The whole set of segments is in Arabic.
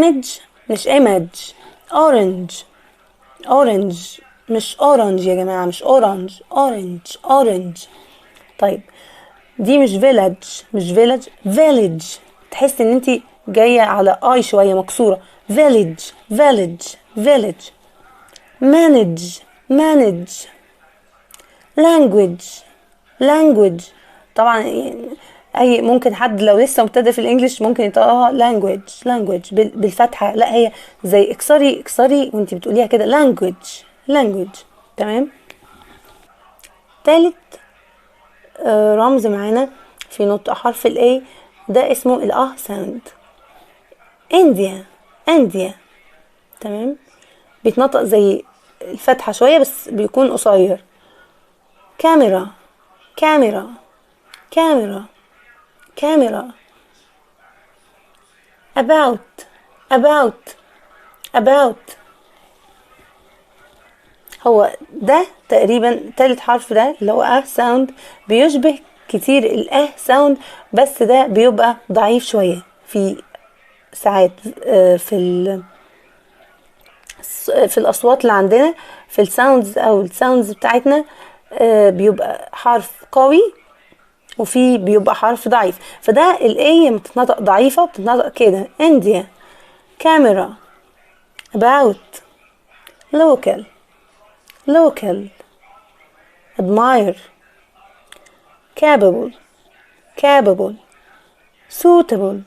image مش image. orange مش orange يا جماعة، مش orange. طيب دي مش village. تحس ان انتي جاية على اي شوية مكسورة. village. manage. language. طبعا اي ممكن حد لو لسه مبتدئ في الانجليش ممكن يطلعها language بالفتحة، لا هي زي اكسري وانتي بتقوليها كده language. تمام. تالت رمز معانا في نطق حرف ال A ده اسمه ال ساوند. India. تمام. بيتنطق زي الفتحة شوية بس بيكون قصير. كاميرا. about. هو ده تقريبا تالت حرف ده اللي هو ساوند بيشبه كتير ساوند، بس ده بيبقى ضعيف شوية في ساعات في الأصوات اللي عندنا في الساوندز بتاعتنا بيبقى حرف قوي وفي بيبقى حرف ضعيف. فده الاي بتتنطق ضعيفة بتتنطق كده. India. كاميرا. about. local. admire. capable. suitable.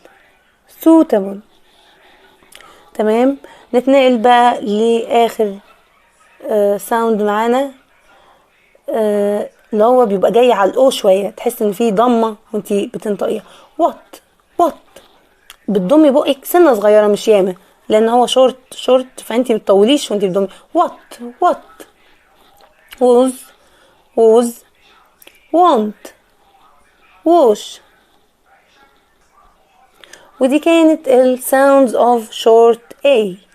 تمام. نتنقل بقى لآخر ساوند معانا اللي هو بيبقى جاي على الاو شويه، تحس ان في ضمه وانتي بتنطقيها. وات بتضمي بقك سنه صغيره مش ياما، لان هو شورت فانتي متطوليش وانتي بتضمي. وات was want wash. ودي كانت ال sounds of short A.